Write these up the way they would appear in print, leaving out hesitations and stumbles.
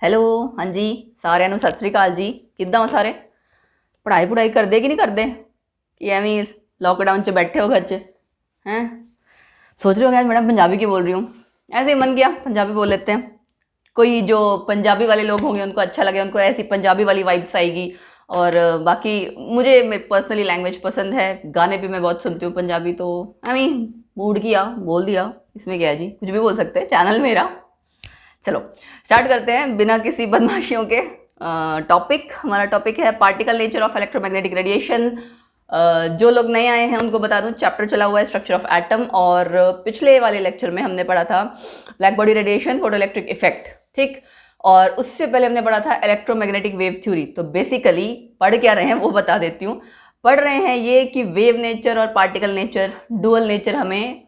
Hello ਹਾਂਜੀ ਸਾਰਿਆਂ ਨੂੰ ਸਤਿ ਸ੍ਰੀ ਅਕਾਲ ਜੀ। ਕਿੱਦਾਂ ਹੋ ਸਾਰੇ? ਪੜ੍ਹਾਈ ਪੜ੍ਹਾਈ ਕਰਦੇ ਕਿ ਨਹੀਂ ਕਰਦੇ कि ਐਵੇਂ ही लॉकडाउन च बैठे हो घर च हैं? सोच रहे हो यार मैडम पंजाबी क्यों बोल रही हूँ? ऐसे ही मन किया पंजाबी बोल लेते हैं। कोई जो पंजाबी वाले लोग होंगे उनको अच्छा लगे, उनको ऐसी पंजाबी वाली वाइब्स आएगी। और बाकी मुझे पर्सनली लैंग्वेज पसंद है, गाने भी मैं बहुत सुनती हूँ पंजाबी, तो आई मीन मूड किया बोल दिया। इसमें क्या है जी, कुछ भी बोल सकते हैं, चैनल मेरा। चलो स्टार्ट करते हैं बिना किसी बदमाशियों के। टॉपिक हमारा टॉपिक है particle nature of electromagnetic radiation. जो लोग नए आए हैं उनको बता दूं, चैप्टर चला हुआ है स्ट्रक्चर ऑफ एटम, और पिछले वाले लेक्चर में हमने पढ़ा था black body radiation, photo electric effect, ठीक। और उससे पहले हमने पढ़ा था इलेक्ट्रोमैग्नेटिक वेव थ्योरी। तो बेसिकली पढ़ क्या रहे हैं वो बता देती हूँ। पढ़ रहे हैं ये कि वेव नेचर और पार्टिकल नेचर, डुअल नेचर हमें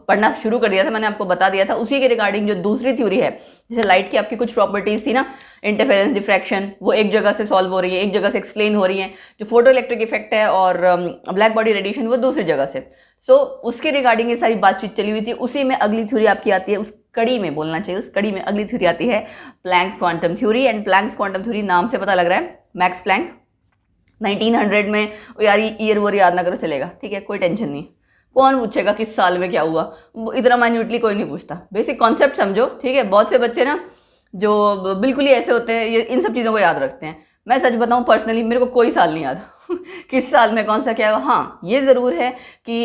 पढ़ना शुरू कर दिया था, मैंने आपको बता दिया था। उसी के रिगार्डिंग जो दूसरी थ्योरी है, जैसे लाइट की आपकी कुछ प्रॉपर्टीज थी ना, इंटरफेरेंस, डिफ्रैक्शन, वो एक जगह से सॉल्व हो रही है, एक जगह से एक्सप्लेन हो रही है। जो फोटो इलेक्ट्रिक इफेक्ट है और ब्लैक बॉडी रेडिएशन, वो दूसरी जगह से। सो उसके रिगार्डिंग ये सारी बातचीत चली हुई थी। उसी में अगली थ्योरी आपकी आती है, उस कड़ी में बोलना चाहिए, उस कड़ी में अगली थ्योरी आती है Planck's quantum theory. And Planck's quantum theory नाम से पता लग रहा है, मैक्स प्लैंक 1900 में। यार ईयर वो याद ना करो, चलेगा, ठीक है, कोई टेंशन नहीं। कौन पूछेगा किस साल में क्या हुआ, इतना माइन्यूटली कोई नहीं पूछता। बेसिक कॉन्सेप्ट समझो, ठीक है। बहुत से बच्चे ना जो बिल्कुल ही ऐसे होते हैं, ये इन सब चीज़ों को याद रखते हैं। मैं सच बताऊं, पर्सनली मेरे को कोई साल नहीं याद किस साल में कौन सा क्या है। हाँ ये ज़रूर है कि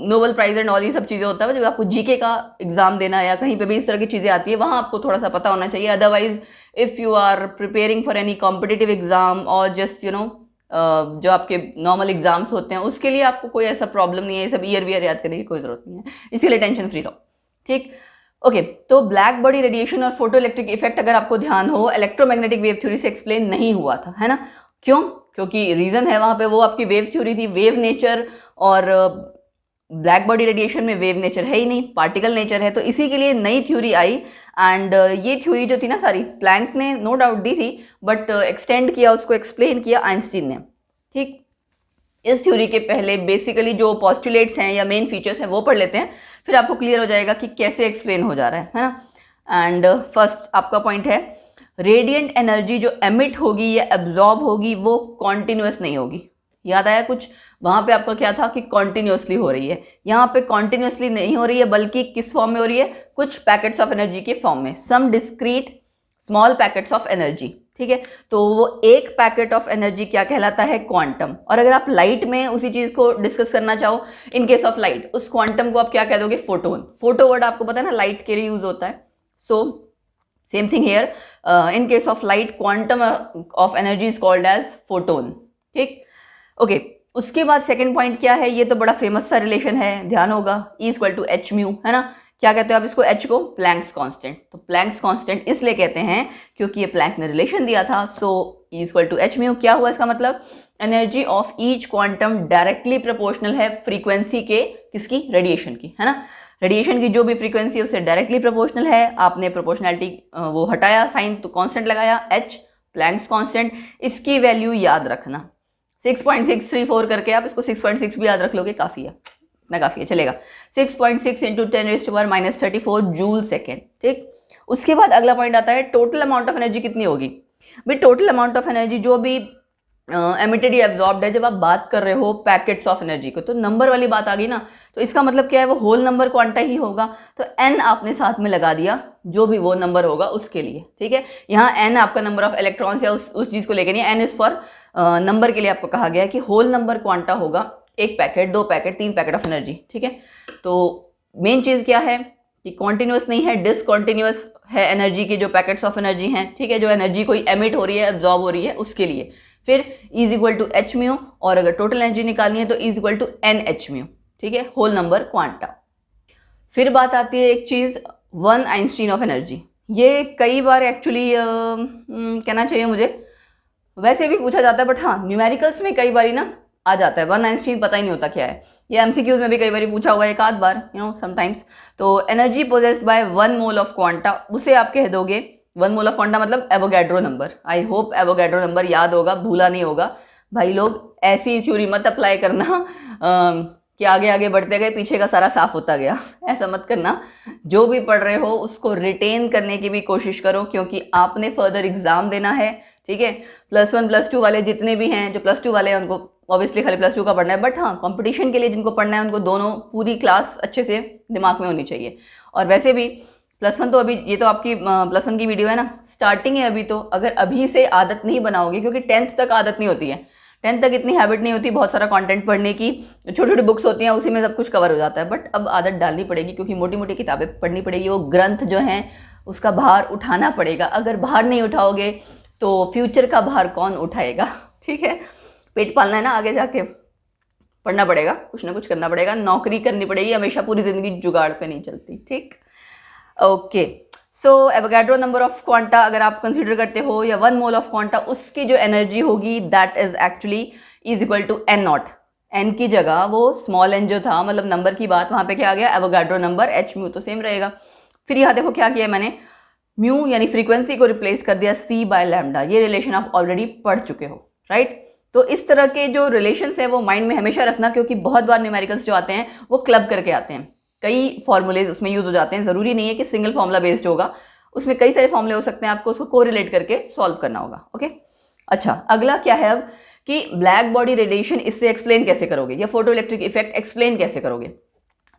नोबेल प्राइज़ एंड ऑल ये सब चीज़ें होता है, जब आपको जीके का एग्जाम देना या कहीं पे भी इस तरह की चीज़ें आती है, वहाँ आपको थोड़ा सा पता होना चाहिए। Otherwise if you are preparing for any competitive exam और जस्ट यू नो जो आपके नॉर्मल एग्जाम्स होते हैं, उसके लिए आपको कोई ऐसा प्रॉब्लम नहीं है, ये सब ईयर वीयर याद करने की कोई ज़रूरत नहीं है, इसीलिए टेंशन फ्री रहो, ठीक। ओके तो ब्लैक बॉडी रेडिएशन और फोटो इलेक्ट्रिक इफेक्ट, अगर आपको ध्यान हो, इलेक्ट्रोमैग्नेटिक वेव थ्योरी से एक्सप्लेन नहीं हुआ था, है ना। क्यों? क्योंकि रीज़न है वहाँ पे, वो आपकी वेव थ्योरी थी, वेव नेचर। और ब्लैक बॉडी रेडिएशन में वेव नेचर है ही नहीं, पार्टिकल नेचर है, तो इसी के लिए नई थ्योरी आई। एंड ये थ्योरी जो थी ना सारी, प्लैंक ने नो डाउट दी थी, बट एक्सटेंड किया, उसको एक्सप्लेन किया आइंस्टीन ने, ठीक। इस थ्योरी के पहले बेसिकली जो पॉस्टुलेट्स हैं या मेन फीचर्स हैं वो पढ़ लेते हैं, फिर आपको क्लियर हो जाएगा कि कैसे एक्सप्लेन हो जा रहा है ना। एंड फर्स्ट आपका पॉइंट है, रेडिएंट एनर्जी जो एमिट होगी या एब्जॉर्ब होगी वो कॉन्टिन्यूस नहीं होगी। याद आया कुछ? वहाँ पे आपका क्या था कि कॉन्टिन्यूसली हो रही है, यहाँ पे कॉन्टिन्यूसली नहीं हो रही है, बल्कि किस फॉर्म में हो रही है? कुछ पैकेट्स ऑफ एनर्जी के फॉर्म में, some discrete small packets of energy, ठीक है। तो वो एक पैकेट ऑफ एनर्जी क्या कहलाता है? क्वांटम। और अगर आप लाइट में उसी चीज़ को डिस्कस करना चाहो, इन केस ऑफ लाइट, उस क्वांटम को आप क्या कह दोगे? फोटोन। फोटो वर्ड आपको पता है ना, लाइट के लिए यूज होता है। So same thing here, in case of light, quantum of energy is called as photon, ठीक। ओके उसके बाद सेकेंड पॉइंट क्या है? ये तो बड़ा फेमस सा रिलेशन है, ध्यान होगा, E = h म्यू, है ना। क्या कहते हो आप इसको? H को प्लैंक्स कांस्टेंट। तो प्लैंक्स कांस्टेंट इसलिए कहते हैं क्योंकि ये प्लैंक ने रिलेशन दिया था। सो E = h म्यू क्या हुआ इसका मतलब? Energy of each quantum directly proportional है फ्रीक्वेंसी के, किसकी? रेडिएशन की, है ना। रेडिएशन की जो भी फ्रीक्वेंसी है उससे डायरेक्टली प्रोपोर्शनल है। आपने प्रोपोर्शनैलिटी वो हटाया, साइन, तो कांस्टेंट लगाया H, प्लैंक्स कांस्टेंट। इसकी वैल्यू याद रखना 6.634 करके, आप इसको 6.6 भी याद रख लोगे, काफ़ी है, इतना काफ़ी है, चलेगा। 6.6 × 10⁻³ जूल सेकेंड, ठीक। उसके बाद अगला पॉइंट आता है, टोटल अमाउंट ऑफ एनर्जी कितनी होगी? भाई टोटल अमाउंट ऑफ एनर्जी जो भी एमिटेड या एब्जॉर्ब्ड है, जब आप बात कर रहे हो पैकेट्स ऑफ एनर्जी को, तो नंबर वाली बात आ गई ना, तो इसका मतलब क्या है? वो होल नंबर क्वांटा ही होगा। तो n आपने साथ में लगा दिया, जो भी वो नंबर होगा उसके लिए, ठीक है। यहाँ n आपका नंबर ऑफ इलेक्ट्रॉन्स या उस चीज़ को लेकर नहीं, n इज फॉर नंबर के लिए आपको कहा गया है कि होल नंबर क्वांटा होगा, एक पैकेट, दो पैकेट, तीन पैकेट ऑफ एनर्जी, ठीक है। तो मेन चीज़ क्या है कि कॉन्टिन्यूस नहीं है, डिसकॉन्टिन्यूस है एनर्जी की जो पैकेट्स ऑफ एनर्जी हैं, ठीक है, जो एनर्जी कोई एमिट हो रही है, एब्जॉर्ब हो रही है, उसके लिए। फिर E = h म्यू, और अगर टोटल एनर्जी निकालनी है तो E = NH म्यू, ठीक है, होल नंबर क्वांटा। फिर बात आती है एक चीज़, 1 आइंस्टीन ऑफ एनर्जी। ये कई बार एक्चुअली कहना चाहिए मुझे, वैसे भी पूछा जाता है, बट हाँ न्यूमेरिकल्स में कई बार ना आ जाता है। 1 आइंस्टीन पता ही नहीं होता क्या है। ये MCQs में भी कई बार पूछा हुआ है, एक आध बार, यू नो समटाइम्स। तो energy possessed by 1 mole of quanta, उसे आप कह दोगे 1 मोल ऑफ क्वांटा मतलब Avogadro number. I hope Avogadro number याद होगा, भूला नहीं होगा। भाई लोग ऐसी थ्योरी मत अप्लाई करना कि आगे आगे बढ़ते गए पीछे का सारा साफ होता गया। ऐसा मत करना। जो भी पढ़ रहे हो उसको रिटेन करने की भी कोशिश करो, क्योंकि आपने फर्दर एग्जाम देना है, ठीक है। +1 +2 वाले जितने भी हैं, जो +2 वाले हैं उनको ऑब्वियसली खाली +2 का पढ़ना है, बट हाँ कंपटीशन के लिए जिनको पढ़ना है उनको दोनों पूरी क्लास अच्छे से दिमाग में होनी चाहिए। और वैसे भी +1 तो अभी, ये तो आपकी +1 की वीडियो है ना, स्टार्टिंग है अभी, तो अगर अभी से आदत नहीं बनाओगे, क्योंकि 10th तक आदत नहीं होती है, 10th तक इतनी हैबिट नहीं होती बहुत सारा कंटेंट पढ़ने की, छोटी छोटी बुक्स होती हैं उसी में सब कुछ कवर हो जाता है, बट अब आदत डालनी पड़ेगी, क्योंकि मोटी मोटी किताबें पढ़नी पड़ेगी, वो ग्रंथ जो हैं उसका भार उठाना पड़ेगा। अगर भार नहीं उठाओगे तो फ्यूचर का भार कौन उठाएगा, ठीक है। पेट पालना है ना, आगे जाके पढ़ना पड़ेगा, कुछ ना कुछ करना पड़ेगा, नौकरी करनी पड़ेगी, हमेशा पूरी जिंदगी जुगाड़ पे नहीं चलती, ठीक। Okay, so Avogadro number of quanta अगर आप कंसीडर करते हो, या 1 मोल ऑफ क्वांटा, उसकी जो एनर्जी होगी that is actually is equal to n0। n की जगह वो स्मॉल n जो था, मतलब नंबर की बात, वहां पे क्या आ गया, एवोगाड्रो नंबर, h म्यू तो सेम रहेगा। फिर यहाँ देखो क्या किया मैंने, म्यू यानी फ्रीक्वेंसी को रिप्लेस कर दिया c/λ। ये रिलेशन आप ऑलरेडी पढ़ चुके हो, राइट। तो इस तरह के जो रिलेशंस है वो माइंड में हमेशा रखना, क्योंकि बहुत बार न्यूमेरिकल्स जो आते हैं वो क्लब करके आते हैं, कई फॉर्मूलेज उसमें यूज हो जाते हैं। जरूरी नहीं है कि सिंगल फॉर्मूला बेस्ड होगा, उसमें कई सारे फॉर्मूले हो सकते हैं, आपको उसको कोरिलेट करके सॉल्व करना होगा। ओके, अच्छा अगला क्या है अब, कि ब्लैक बॉडी रेडिएशन इससे एक्सप्लेन कैसे करोगे, या फोटो इलेक्ट्रिक इफेक्ट एक्सप्लेन कैसे करोगे।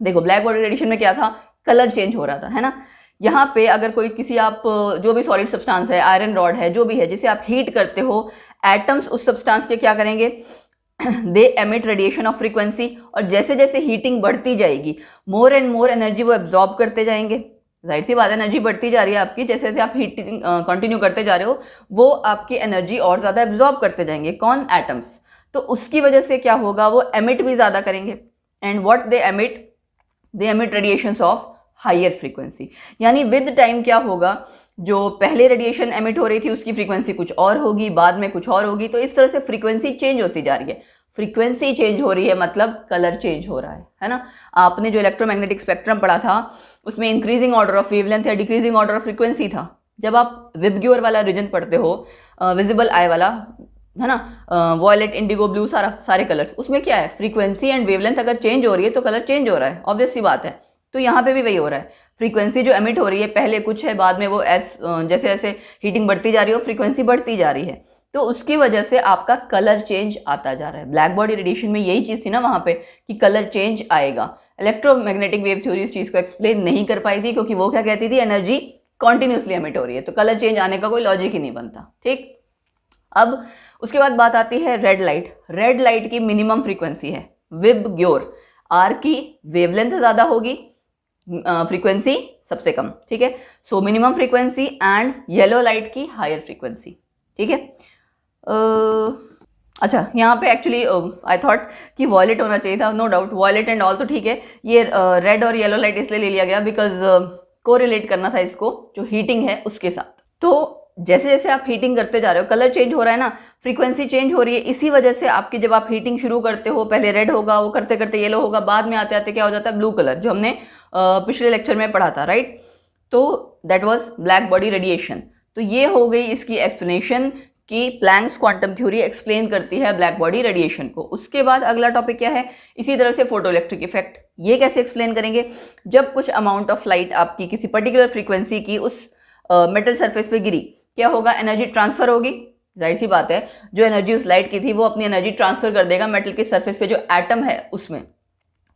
देखो ब्लैक बॉडी रेडिएशन में क्या था, कलर चेंज हो रहा था, है ना। यहाँ पे अगर कोई किसी आप जो भी सॉलिड सब्सटेंस है, आयरन रॉड है, जो भी है, जिसे आप हीट करते हो, एटम्स उस सब्सटेंस के क्या करेंगे, दे एमिट रेडिएशन ऑफ फ्रीक्वेंसी, और जैसे जैसे हीटिंग बढ़ती जाएगी मोर एंड मोर एनर्जी वो एब्जॉर्ब करते जाएंगे। जाहिर सी बात है, एनर्जी बढ़ती जा रही है आपकी, जैसे जैसे आप हीटिंग कंटिन्यू करते जा रहे हो वो आपकी एनर्जी और ज़्यादा एब्जॉर्ब करते जाएंगे, कौन, एटम्स। तो उसकी वजह से क्या होगा, वो एमिट भी ज़्यादा करेंगे, and what they emit radiations of higher frequency. यानी विद टाइम क्या होगा, जो पहले रेडिएशन एमिट हो रही थी उसकी फ्रीक्वेंसी कुछ और होगी, बाद में कुछ और होगी, तो इस तरह से फ्रीक्वेंसी चेंज होती जा रही है। फ्रीक्वेंसी चेंज हो रही है मतलब कलर चेंज हो रहा है ना। आपने जो इलेक्ट्रोमैग्नेटिक स्पेक्ट्रम पढ़ा था उसमें इंक्रीजिंग ऑर्डर ऑफ वेवलेंथ या डिक्रीजिंग ऑर्डर ऑफ फ्रीक्वेंसी था। जब आप विबग्योर वाला रीजन पढ़ते हो, विजिबल आई वाला, है ना, वॉयलेट, इंडिगो, ब्लू, सारे कलर्स, उसमें क्या है, फ्रीक्वेंसी एंड वेवलेंथ अगर चेंज हो रही है तो कलर चेंज हो रहा है, ऑब्वियस सी बात है। तो यहाँ पे भी वही हो रहा है, फ्रीक्वेंसी जो एमिट हो रही है पहले कुछ है, बाद में वो जैसे जैसे हीटिंग बढ़ती जा रही है फ्रीक्वेंसी बढ़ती जा रही है, तो उसकी वजह से आपका कलर चेंज आता जा रहा है। ब्लैक बॉडी रेडिएशन में यही चीज़ थी ना वहाँ पे, कि कलर चेंज आएगा। इलेक्ट्रोमैग्नेटिक वेव थ्योरी इस चीज़ को एक्सप्लेन नहीं कर पाई थी, क्योंकि वो क्या कहती थी, एनर्जी कॉन्टिन्यूसली एमिट हो रही है, तो कलर चेंज आने का कोई लॉजिक ही नहीं बनता, ठीक। अब उसके बाद बात आती है रेड लाइट। रेड लाइट की मिनिमम फ्रीक्वेंसी है विबग्योर, आर की वेवलेंथ ज़्यादा होगी, फ्रीक्वेंसी सबसे कम, ठीक है। So minimum frequency, and yellow light की हायर फ्रीक्वेंसी, ठीक है। अच्छा यहाँ पे एक्चुअली आई थॉट कि वॉयलेट होना चाहिए था, no doubt violet and all तो ठीक है, ये रेड और येलो लाइट इसलिए ले लिया गया बिकॉज कोरिलेट करना था इसको जो हीटिंग है उसके साथ। तो जैसे जैसे आप हीटिंग करते जा रहे हो कलर चेंज हो रहा है ना, फ्रीक्वेंसी चेंज हो रही है, इसी वजह से आपकी जब आप हीटिंग शुरू करते हो पहले रेड होगा, वो करते करते येलो होगा, बाद में आते आते क्या हो जाता है, ब्लू कलर, जो हमने पिछले लेक्चर में पढ़ा था, राइट। तो that was black body radiation. तो ये हो गई इसकी एक्सप्लेनेशन कि प्लैंक्स क्वांटम थ्योरी एक्सप्लेन करती है ब्लैक बॉडी रेडिएशन को। उसके बाद अगला टॉपिक क्या है, इसी तरह से फोटो इलेक्ट्रिक इफेक्ट। ये कैसे एक्सप्लेन करेंगे, जब कुछ अमाउंट ऑफ लाइट आपकी किसी पर्टिकुलर फ्रीक्वेंसी की उस मेटल सरफेस पे गिरी, क्या होगा, एनर्जी ट्रांसफर होगी। जाहिर सी बात है, जो एनर्जी उस लाइट की थी वो अपनी एनर्जी ट्रांसफर कर देगा मेटल के सरफेस पे जो एटम है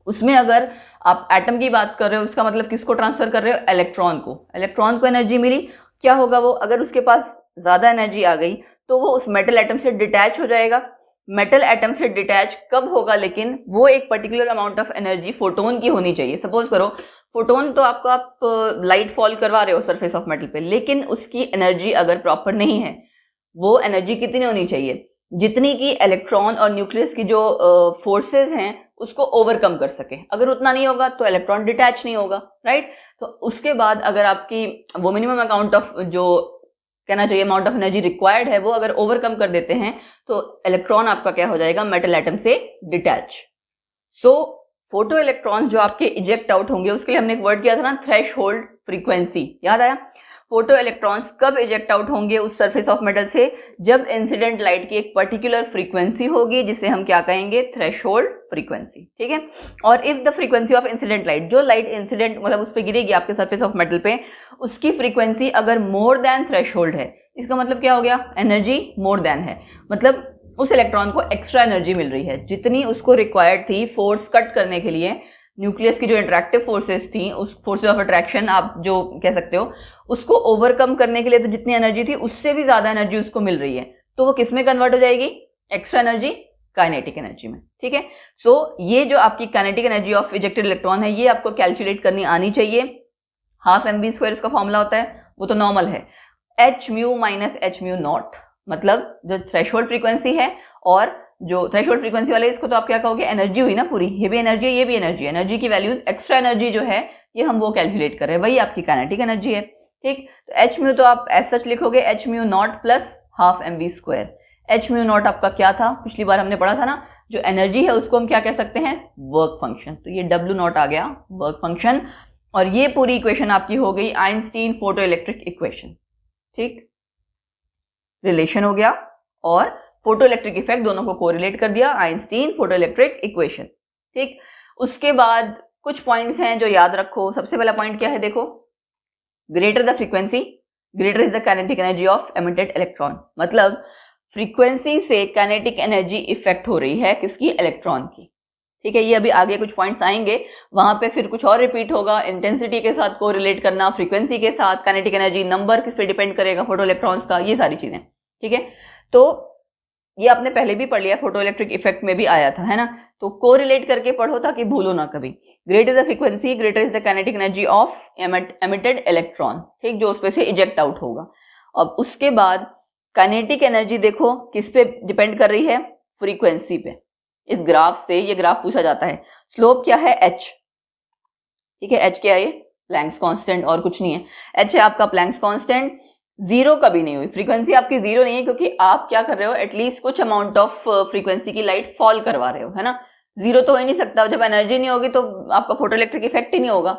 उसमें अगर आप एटम की बात कर रहे हो, उसका मतलब किसको ट्रांसफर कर रहे हो, इलेक्ट्रॉन को एनर्जी मिली। क्या होगा वो, अगर उसके पास ज़्यादा एनर्जी आ गई तो वो उस मेटल एटम से डिटैच हो जाएगा। मेटल एटम से डिटैच कब होगा, लेकिन वो एक particular amount of energy photon की होनी चाहिए। सपोज करो फोटोन तो आप लाइट फॉल करवा रहे हो सरफेस ऑफ मेटल पे, लेकिन उसकी एनर्जी अगर प्रॉपर नहीं है, वो एनर्जी कितनी होनी चाहिए, जितनी की इलेक्ट्रॉन और न्यूक्लियस की जो फोर्सेस हैं उसको ओवरकम कर सके। अगर उतना नहीं होगा तो इलेक्ट्रॉन डिटैच नहीं होगा, राइट। तो उसके बाद अगर आपकी वो मिनिमम अकाउंट ऑफ जो कहना चाहिए अमाउंट ऑफ एनर्जी रिक्वायर्ड है वो अगर ओवरकम कर देते हैं तो इलेक्ट्रॉन आपका क्या हो जाएगा, मेटल एटम से डिटैच। सो फोटो इलेक्ट्रॉन्स जो आपके इजेक्ट आउट होंगे उसके लिए हमने एक वर्ड किया था ना, थ्रेशोल्ड फ्रीक्वेंसी, याद आया। फोटो इलेक्ट्रॉन्स कब इजेक्ट आउट होंगे उस सरफेस ऑफ मेटल से, जब इंसिडेंट लाइट की एक पर्टिकुलर फ्रीक्वेंसी होगी जिसे हम क्या कहेंगे, थ्रेशोल्ड फ्रीक्वेंसी, ठीक है। और if the frequency of incident light, जो लाइट इंसिडेंट मतलब उस पर गिरेगी आपके सरफेस ऑफ मेटल पे, उसकी फ्रीक्वेंसी अगर मोर देन थ्रेशोल्ड है, इसका मतलब क्या हो गया, एनर्जी मोर देन है, मतलब उस इलेक्ट्रॉन को एक्स्ट्रा एनर्जी मिल रही है, जितनी उसको रिक्वायर्ड थी फोर्स कट करने के लिए, न्यूक्लियस की जो इंटरेक्टिव फोर्सेस थी, उस फोर्सेस ऑफ अट्रैक्शन आप जो कह सकते हो, उसको ओवरकम करने के लिए तो जितनी एनर्जी थी उससे भी ज्यादा एनर्जी उसको मिल रही है, तो वो किस में कन्वर्ट हो जाएगी, एक्स्ट्रा एनर्जी, काइनेटिक एनर्जी में, ठीक है। सो ये जो आपकी kinetic energy of ejected electron है, ये आपको कैलकुलेट करनी आनी चाहिए। हाफ mv² इसका फॉर्मूला होता है, वो तो नॉर्मल है, h mu minus h mu naught, मतलब जो थ्रेशोल्ड फ्रीक्वेंसी है और जो थ्रेशोल्ड फ्रीक्वेंसी वाले, इसको तो आप क्या कहोगे, एनर्जी हुई ना पूरी, ये भी एनर्जी है, ये भी एनर्जी है, एनर्जी की वैल्यूज, एक्स्ट्रा एनर्जी जो है ये हम वो कैलकुलेट कर रहे हैं, वही आपकी काइनेटिक एनर्जी है, ठीक। तो एच म्यू तो आप एज सच लिखोगे H mu naught plus half mv²। H mu naught आपका क्या था, पिछली बार हमने पढ़ा था ना, जो एनर्जी है उसको हम क्या कह सकते हैं, वर्क फंक्शन, तो ये W नॉट आ गया, वर्क फंक्शन। और ये पूरी इक्वेशन आपकी हो गई आइंस्टीन फोटो इलेक्ट्रिक इक्वेशन, ठीक, रिलेशन हो गया और फोटो इलेक्ट्रिक इफेक्ट दोनों को कोरिलेट कर दिया, आइंस्टीन फोटो इलेक्ट्रिक इक्वेशन, ठीक। उसके बाद कुछ पॉइंट्स हैं जो याद रखो। सबसे पहला पॉइंट क्या है, देखो, greater the frequency greater is the kinetic energy of emitted electron, मतलब फ्रीक्वेंसी से काइनेटिक एनर्जी इफेक्ट हो रही है किसकी, इलेक्ट्रॉन की, ठीक है। ये अभी आगे कुछ पॉइंट्स आएंगे, वहां पे फिर कुछ और रिपीट होगा, इंटेंसिटी के साथ कोरिलेट करना, फ्रीक्वेंसी के साथ, काइनेटिक एनर्जी नंबर किस पे डिपेंड करेगा, फोटो इलेक्ट्रॉन्स का, ये सारी चीजें, ठीक है। तो ये आपने पहले भी पढ़ लिया, फोटो इलेक्ट्रिक इफेक्ट में भी आया था, है ना, तो कोरिलेट करके पढ़ो ताकि भूलो ना कभी। Greater is the frequency greater is the kinetic energy of emitted electron, ठीक, जो उसपे से इजेक्ट आउट होगा। अब उसके बाद काइनेटिक एनर्जी देखो किस पे डिपेंड कर रही है, फ्रीक्वेंसी पे। इस ग्राफ से ये ग्राफ पूछा जाता है, स्लोप क्या है, h, ठीक है, h क्या है, प्लैंक्स कांस्टेंट, और कुछ नहीं है, h है आपका प्लैंक्स कांस्टेंट। जीरो कभी नहीं हुई, फ्रीक्वेंसी आपकी जीरो नहीं है, क्योंकि आप क्या कर रहे हो, एटलीस्ट कुछ अमाउंट ऑफ फ्रीक्वेंसी की लाइट फॉल करवा रहे हो, है ना, जीरो तो हो ही नहीं सकता, जब एनर्जी नहीं होगी तो आपका फोटो इलेक्ट्रिक इफेक्ट ही नहीं होगा,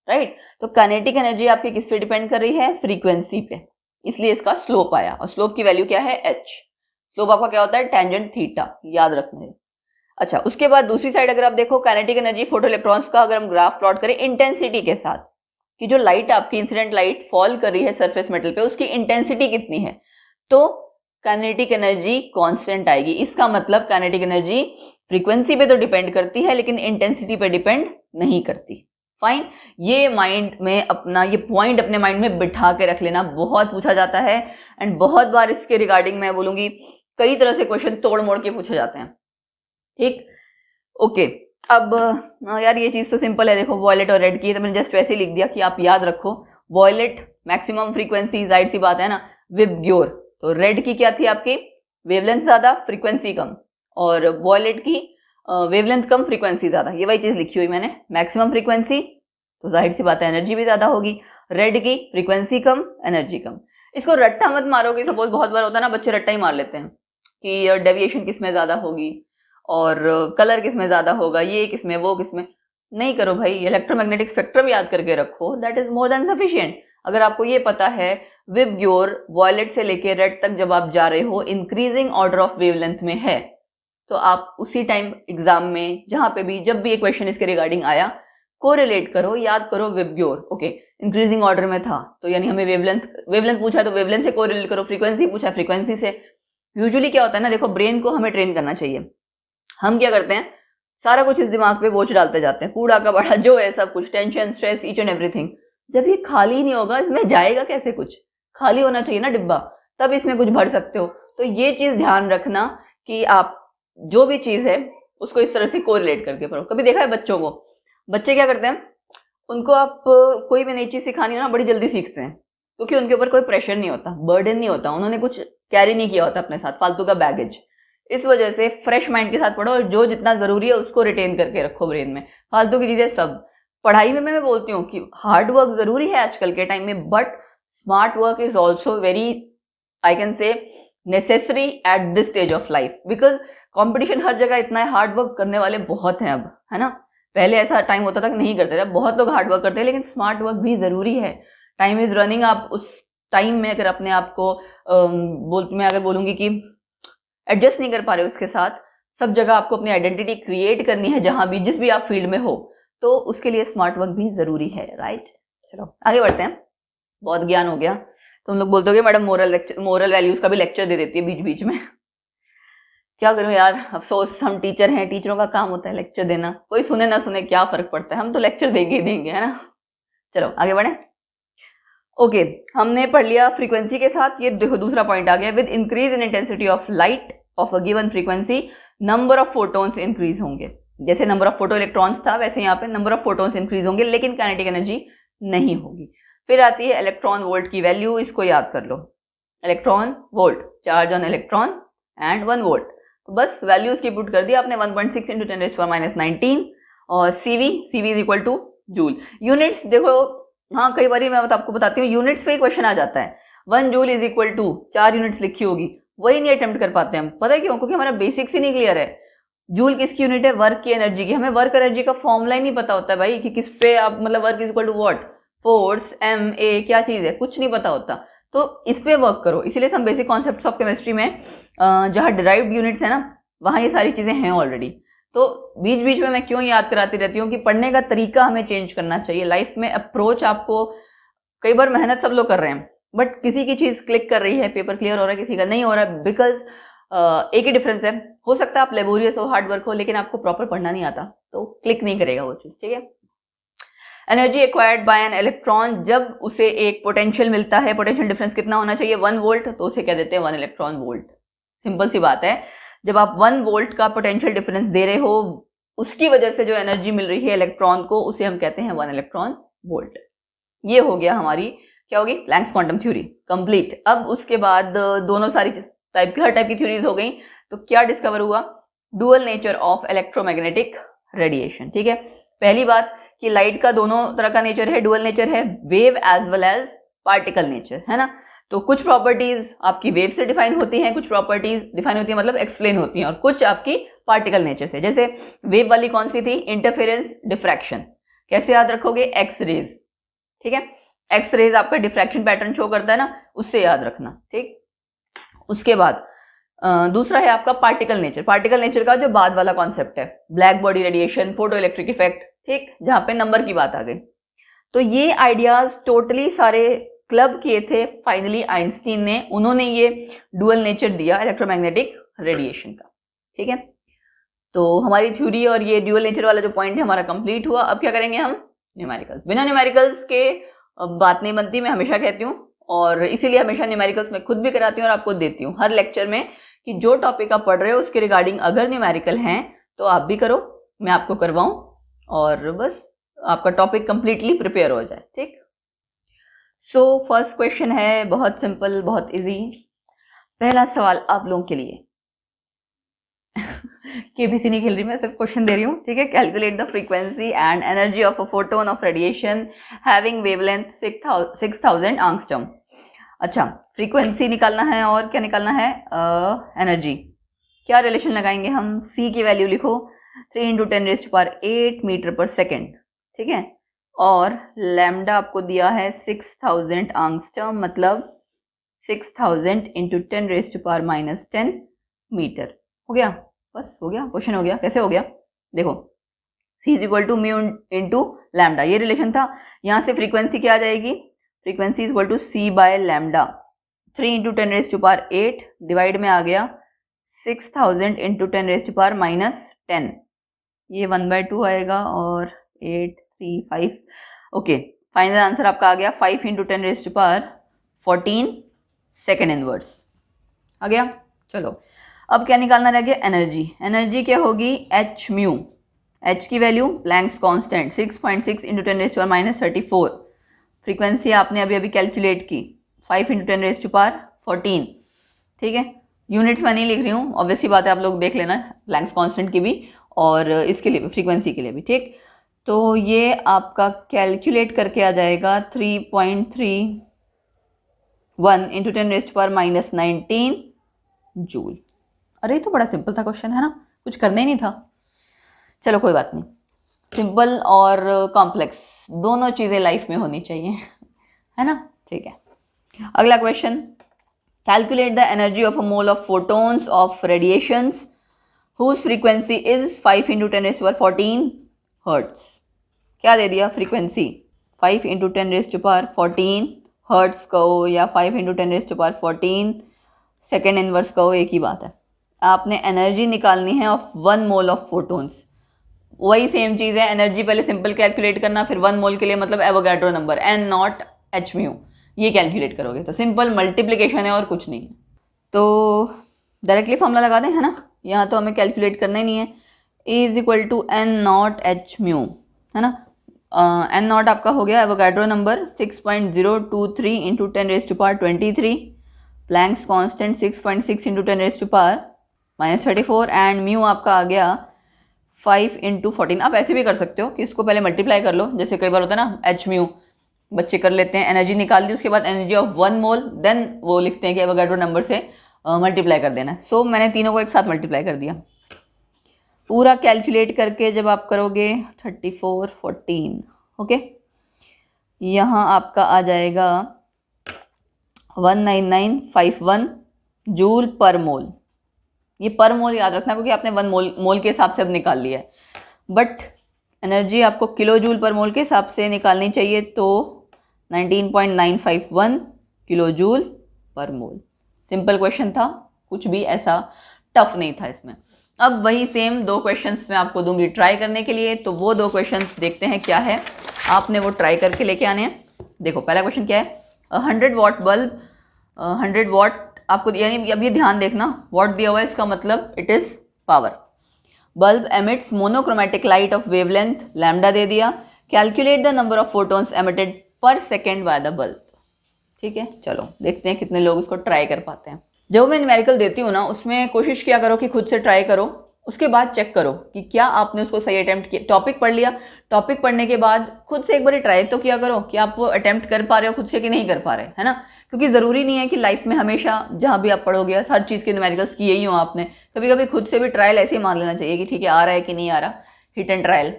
राइट। तो काइनेटिक एनर्जी आपकी किस पे डिपेंड कर रही है, फ्रीक्वेंसी पे, इसलिए इसका स्लोप आया, और स्लोप की वैल्यू क्या है, h। स्लोप आपका क्या होता है, टेंजेंट थीटा, याद रखना है। अच्छा, उसके बाद दूसरी साइड अगर आप देखो, काइनेटिक एनर्जी फोटो इलेक्ट्रॉन्स का अगर हम ग्राफ प्लॉट करें इंटेंसिटी के साथ, कि जो लाइट आपकी इंसिडेंट लाइट फॉल कर रही है सरफेस मेटल पे, उसकी इंटेंसिटी कितनी है, तो काइनेटिक एनर्जी कांस्टेंट आएगी। इसका मतलब काइनेटिक एनर्जी फ्रीक्वेंसी पे तो डिपेंड करती है लेकिन इंटेंसिटी पे डिपेंड नहीं करती। फाइन, ये माइंड में अपना, ये पॉइंट अपने माइंड में बिठा के रख लेना, बहुत पूछा जाता है, एंड बहुत बार इसके रिगार्डिंग मैं बोलूंगी कई तरह से क्वेश्चन तोड़ मोड़ के पूछे जाते हैं, ठीक, ओके। अब यार ये चीज तो सिंपल है, देखो वॉयलेट और रेड की, तो मैंने जस्ट वैसे ही लिख दिया कि आप याद रखो, वॉयलेट मैक्सिमम फ्रीक्वेंसी, जाहिर सी बात है ना, विबग्योर, तो रेड की क्या थी आपकी, वेवलेंथ ज्यादा फ्रीक्वेंसी कम, और वॉयलेट की वेवलेंथ कम फ्रीक्वेंसी ज्यादा, ये वही चीज लिखी हुई मैंने, मैक्सिमम फ्रीक्वेंसी तो जाहिर सी बात है एनर्जी भी ज्यादा होगी, रेड की फ्रीक्वेंसी कम एनर्जी कम। इसको रट्टा मत मारोगे, सपोज बहुत बार होता है ना, बच्चे रट्टा ही मार लेते हैं कि डेविएशन किस में ज्यादा होगी और कलर किस में ज्यादा होगा, ये किस में वो किस में, नहीं करो भाई, इलेक्ट्रोमैग्नेटिक स्पेक्ट्रम याद करके रखो, that is more than sufficient. अगर आपको ये पता है विबग्योर वॉयलेट से लेके रेड तक जब आप जा रहे हो इंक्रीजिंग ऑर्डर ऑफ वेवलेंथ में है, तो आप उसी टाइम एग्जाम में जहां पे भी जब भी ये क्वेश्चन इसके रिगार्डिंग आया, कोरिलेट करो, याद करो विबग्योर, ओके, इंक्रीजिंग ऑर्डर में था तो यानी हमें वेवलेंथ पूछा है तो वेवलेंथ से कोरिलेट करो, फ्रीक्वेंसी पूछा है फ्रीक्वेंसी से। यूजुअली क्या होता है ना, देखो ब्रेन को हमें ट्रेन करना चाहिए, हम क्या करते हैं, सारा कुछ इस दिमाग पे बोझ डालते जाते हैं, कूड़ा का बड़ा जो है सब कुछ, tension stress each and everything. जब ये खाली नहीं होगा, इसमें जाएगा कैसे, कुछ खाली होना चाहिए ना डिब्बा, तब इसमें कुछ भर सकते हो। तो ये चीज ध्यान रखना कि आप जो भी चीज है उसको इस तरह से कोरिलेट करके पढ़ो। कभी देखा है बच्चों को, बच्चे क्या करते हैं, उनको आप कोई भी नई चीज सिखानी हो ना, बड़ी जल्दी सीखते हैं, क्योंकि उनके ऊपर कोई प्रेशर नहीं होता, बर्डन नहीं होता, उन्होंने कुछ कैरी नहीं किया होता अपने साथ फालतू का बैगेज। इस वजह से फ्रेश माइंड के साथ पढ़ो और जो जितना जरूरी है उसको रिटेन करके रखो ब्रेन में, फालतू की चीजें सब। पढ़ाई में मैं बोलती हूँ कि हार्ड वर्क जरूरी है आजकल के टाइम में, but smart work is also very, I can say, necessary at this stage of life, because competition हर जगह इतना है, हार्ड वर्क करने वाले बहुत हैं अब, है ना। पहले ऐसा टाइम होता था कि नहीं करते थे, बहुत लोग हार्ड वर्क करते हैं, लेकिन स्मार्ट वर्क भी जरूरी है। टाइम इज रनिंग, आप उस टाइम में अगर अपने आप को मैं अगर बोलूँगी कि एडजस्ट नहीं कर पा रहे हो उसके साथ, सब जगह आपको अपनी आइडेंटिटी क्रिएट करनी है, जहाँ भी जिस भी आप फील्ड में हो, तो उसके लिए स्मार्ट वर्क भी ज़रूरी है, राइट। चलो आगे बढ़ते हैं, बहुत ज्ञान हो गया। तुम लोग बोलते हो मैडम मोरल वैल्यूज़ का भी लेक्चर दे देती है बीच बीच में। क्या करूं यार, अफसोस, हम टीचर हैं, टीचरों का काम होता है लेक्चर देना। कोई सुने ना सुने क्या फर्क पड़ता है, हम तो लेक्चर देंगे ही देंगे, है ना। चलो आगे बढ़े। ओके, हमने पढ़ लिया फ्रीक्वेंसी के साथ। ये देखो दूसरा पॉइंट आ गया, with increase in intensity of light of a given frequency number of photons increase होंगे। जैसे नंबर ऑफ फोटो इलेक्ट्रॉन्स था, वैसे यहाँ पे नंबर ऑफ फोटोन्स इंक्रीज होंगे, लेकिन काइनेटिक एनर्जी नहीं होगी। फिर आती है इलेक्ट्रॉन वोल्ट की वैल्यू, इसको याद कर लो। Electron volt, charge on electron and 1 volt. तो बस वैल्यूज की पुट कर दिया आपने, 1.6 × 10⁻⁻19 और CV is equal two joule. Units देखो, हाँ कई बार मैं आपको बताती हूँ, यूनिट्स पे ही क्वेश्चन आ जाता है। 1 joule is equal to 4 units लिखी होगी, वही नहीं अटेम्प्ट कर पाते हम। पता है क्यों? क्योंकि हमारा बेसिक्स ही नहीं क्लियर है। जूल किसकी यूनिट है? वर्क की एनर्जी की। हमें वर्क एनर्जी का फॉर्मूला ही नहीं पता होता है भाई, कि किस पे आप मतलब work is equal to what, force, M A, क्या चीज़ है, कुछ नहीं पता होता। तो इस पे वर्क करो। इसीलिए हम बेसिक कॉन्सेप्ट्स ऑफ केमिस्ट्री में जहाँ डिराइव्ड यूनिट्स है ना, वहाँ ये सारी चीज़ें हैं ऑलरेडी। तो बीच बीच में मैं क्यों याद कराती रहती हूँ कि पढ़ने का तरीका हमें चेंज करना चाहिए लाइफ में। अप्रोच आपको, कई बार मेहनत सब लोग कर रहे हैं, बट किसी की चीज़ क्लिक कर रही है, पेपर क्लियर हो रहा है, किसी का नहीं हो रहा है, बिकॉज एक ही डिफरेंस है। हो सकता है आप लेबोरियस हो, हार्ड वर्क हो, लेकिन आपको प्रॉपर पढ़ना नहीं आता, तो क्लिक नहीं करेगा वो चीज़, ठीक है। Energy acquired by an electron, जब उसे एक पोटेंशियल मिलता है, पोटेंशियल डिफरेंस कितना होना चाहिए? 1 वोल्ट, तो उसे क्या देते हैं? 1 इलेक्ट्रॉन वोल्ट। सिंपल सी बात है, जब आप 1 वोल्ट का पोटेंशियल डिफरेंस दे रहे हो, उसकी वजह से जो एनर्जी मिल रही है इलेक्ट्रॉन को, उसे हम कहते हैं 1 इलेक्ट्रॉन वोल्ट। ये हो गया हमारी, क्या होगी? Planck's quantum theory complete. अब उसके बाद दोनों सारी टाइप की, हर टाइप की थ्योरीज हो गई। तो क्या डिस्कवर हुआ? Dual nature of electromagnetic radiation, ठीक है। पहली बात कि लाइट का दोनों तरह का नेचर है, डुअल नेचर है, wave as well as particle nature, है ना। तो कुछ प्रॉपर्टीज आपकी वेव से डिफाइन होती हैं, कुछ प्रॉपर्टीज डिफाइन होती है मतलब एक्सप्लेन होती हैं, और कुछ आपकी पार्टिकल नेचर से। जैसे वेव वाली कौन सी थी? Interference, diffraction. कैसे याद रखोगे? एक्स रेज, ठीक है। एक्स रेज आपका डिफ्रैक्शन पैटर्न शो करता है ना, उससे याद रखना, ठीक। उसके बाद दूसरा है आपका पार्टिकल नेचर। पार्टिकल नेचर का जो बाद वाला कॉन्सेप्ट है, black body radiation, photo electric effect, ठीक, जहां पे नंबर की बात आ गई। तो ये आइडियाज टोटली सारे क्लब किए थे फाइनली आइंस्टीन ने। उन्होंने ये डुअल नेचर दिया इलेक्ट्रोमैग्नेटिक रेडिएशन का, ठीक है। तो हमारी थ्योरी और ये ड्यूअल नेचर वाला जो पॉइंट है हमारा कंप्लीट हुआ। अब क्या करेंगे हम? न्यूमेरिकल्स। बिना न्यूमेरिकल्स के बात नहीं बनती, मैं हमेशा कहती हूँ, और इसीलिए हमेशा न्यूमेरिकल्स मैं खुद भी कराती हूँ और आपको देती हूँ हर लेक्चर में, कि जो टॉपिक आप पढ़ रहे हो उसके रिगार्डिंग अगर न्यूमेरिकल हैं तो आप भी करो, मैं आपको करवाऊँ, और बस आपका टॉपिक कंप्लीटली प्रिपेयर हो जाए, ठीक। सो फर्स्ट क्वेश्चन है, बहुत सिंपल, बहुत इजी। पहला सवाल आप लोगों के लिए केबीसी नहीं खेल रही मैं, सिर्फ क्वेश्चन दे रही हूँ, ठीक है। Calculate the frequency and energy of a photon of radiation having wavelength 6000 angstrom. अच्छा, फ्रीक्वेंसी निकालना है और क्या निकालना है? एनर्जी। क्या रिलेशन लगाएंगे हम? सी की वैल्यू लिखो 3 × 10⁸ मीटर पर सेकेंड, ठीक है। और लैम्डा आपको दिया है 6000 एंगस्ट्रॉम, मतलब 6000 × 10⁻⁻10 मीटर। हो गया? बस हो गया, क्वेश्चन हो गया। कैसे हो गया? देखो, C is equal to mu into lambda, ये रिलेशन था। यहाँ से फ्रीक्वेंसी क्या आ जाएगी? Frequency is equal to C by lambda. 3 × 10⁸ divide में आ गया 6000 × 10⁻⁻10, ये 1/2 आएगा और 8 3 5। ओके, फाइनल आंसर आपका आ गया 5 × 10⁻14 सेकेंड इनवर्स। आ गया? चलो, अब क्या निकालना रह गया? एनर्जी। एनर्जी क्या होगी? H mu. एच की वैल्यू प्लैंक्स कांस्टेंट 6.6 × 10⁻34। फ्रीक्वेंसी आपने अभी अभी कैलकुलेट की 5 × 10⁻14, ठीक है। यूनिट्स मैं नहीं लिख रही हूँ, ऑब्वियसली बात है, आप लोग देख लेना प्लैंक्स कांस्टेंट की भी और इसके लिए भी, फ्रीक्वेंसी के लिए भी, ठीक। तो ये आपका कैलकुलेट करके आ जाएगा 3.31 × 10⁻19 जूल। अरे तो बड़ा सिंपल था क्वेश्चन, है ना, कुछ करना ही नहीं था। चलो कोई बात नहीं, सिंपल और कॉम्प्लेक्स दोनों चीज़ें लाइफ में होनी चाहिए, है ना, ठीक है। अगला question, calculate the energy of a mole of photons of radiations whose frequency is 5 × 10⁻14 hertz. क्या दे दिया, फ्रीक्वेंसी 5 × 10⁻14 हर्ट्स कहो या 5 × 10⁻14 सेकेंड इनवर्स कहो, एक ही बात है। आपने एनर्जी निकालनी है ऑफ 1 मोल ऑफ फोटोन्स। वही सेम चीज़ है, एनर्जी पहले सिंपल कैलकुलेट करना, फिर 1 मोल के लिए मतलब एवोगाड्रो नंबर N0 h μ, ये कैलकुलेट करोगे तो सिंपल मल्टीप्लिकेशन है और कुछ नहीं है। तो डायरेक्टली फॉर्मूला लगा दें, है ना, यहाँ तो हमें कैलकुलेट करना ही नहीं है। E = N0 h μ, है ना। N0 आपका हो गया Avogadro number 6.023 × 10⁻23, Planck's constant 6.6 × 10⁻34 and mu आपका आ गया 5 × 14। आप ऐसे भी कर सकते हो कि इसको पहले मल्टीप्लाई कर लो, जैसे कई बार होता है ना एच म्यू बच्चे कर लेते हैं, एनर्जी निकाल दी उसके बाद एनर्जी ऑफ 1 मोल, देन वो लिखते हैं कि एवोगाड्रो नंबर से मल्टीप्लाई कर देना है। सो मैंने तीनों को एक साथ मल्टीप्लाई कर दिया। पूरा कैलकुलेट करके जब आप करोगे 3414, ओके, यहाँ आपका आ जाएगा 19951 जूल पर मोल। ये पर मोल याद रखना क्योंकि आपने 1 मोल के हिसाब से अब निकाल लिया है, बट एनर्जी आपको किलो जूल पर मोल के हिसाब से निकालनी चाहिए, तो 19.951 किलो जूल पर मोल। सिंपल क्वेश्चन था, कुछ भी ऐसा टफ नहीं था इसमें। अब वही सेम 2 क्वेश्चंस मैं आपको दूंगी ट्राई करने के लिए, तो वो 2 क्वेश्चंस देखते हैं क्या है, आपने वो ट्राई करके लेके आने हैं। देखो पहला क्वेश्चन क्या है, 100 वाट बल्ब, 100 वाट आपको, यानी अब ये ध्यान देखना, वाट दिया हुआ है इसका मतलब it is power. Bulb emits monochromatic light of wavelength lambda दे दिया, calculate the number of photons emitted per second by the bulb. ठीक है, चलो देखते हैं कितने लोग उसको ट्राई कर पाते हैं। जब मैं न्यूमेरिकल देती हूँ ना, उसमें कोशिश किया करो कि खुद से ट्राई करो, उसके बाद चेक करो कि क्या आपने उसको सही अटेम्प्ट किया। टॉपिक पढ़ लिया, टॉपिक पढ़ने के बाद खुद से एक बार ट्राई तो किया करो कि आप वो अटेम्प्ट कर पा रहे हो खुद से कि नहीं कर पा रहे, है ना। क्योंकि ज़रूरी नहीं है कि लाइफ में हमेशा जहाँ भी आप पढ़ोगे हर चीज़ के न्यूमेरिकल्स किए ही हो आपने, कभी कभी खुद से भी ट्रायल ऐसे ही मान लेना चाहिए कि ठीक है आ रहा है कि नहीं आ रहा, हिट एंड ट्रायल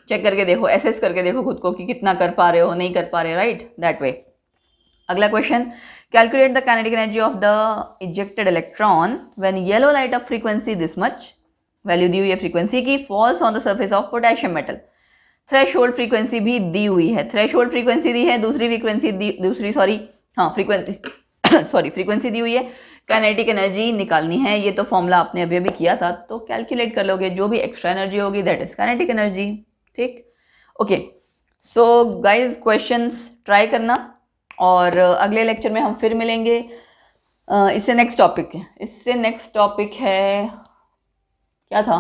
चेक करके देखो, एसेस करके देखो खुद को कि कितना कर पा रहे हो, नहीं कर पा रहे, राइट, दैट वे। अगला question, calculate the kinetic energy of the ejected electron when yellow light of frequency this much, value दी हुई है फ्रीक्वेंसी की, falls on the surface of potassium metal. Threshold frequency भी दी हुई है, थ्रेशोल्ड फ्रीक्वेंसी दी है, फ्रीक्वेंसी दी हुई है, काइनेटिक एनर्जी निकालनी है। ये तो फॉर्मूला आपने अभी अभी किया था, तो कैलकुलेट कर लोगे, जो भी एक्स्ट्रा एनर्जी होगी दैट इज काइनेटिक एनर्जी। ठीक, okay. So guys questions try करना, और अगले लेक्चर में हम फिर मिलेंगे। इससे नेक्स्ट टॉपिक है क्या था,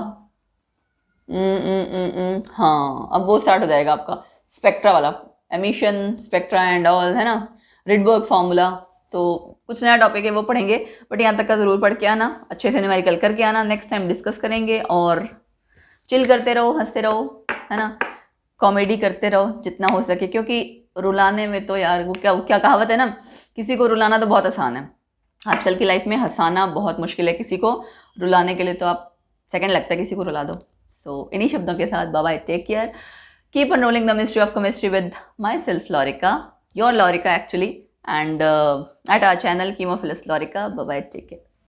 हाँ अब वो स्टार्ट हो जाएगा आपका स्पेक्ट्रा वाला, एमिशन स्पेक्ट्रा एंड ऑल, है ना, रिडबर्ग फार्मूला। तो कुछ नया टॉपिक है वो पढ़ेंगे, बट यहाँ तक का ज़रूर पढ़ के आना, अच्छे से न्यूमेरिकल करके आना, नेक्स्ट टाइम डिस्कस करेंगे। और चिल करते रहो, हंसते रहो, है ना, कॉमेडी करते रहो जितना हो सके, क्योंकि रुलाने में तो यार वो क्या कहावत है ना, किसी को रुलाना तो बहुत आसान है, आजकल की लाइफ में हंसाना बहुत मुश्किल है, किसी को रुलाने के लिए तो आप सेकंड लगता है किसी को रुला दो। सो इन्हीं शब्दों के साथ bye bye, take care, keep unrolling the mystery of chemistry with myself Lorika, your Lorika actually, and at our channel chemophilous Lorika. Bye bye, take care.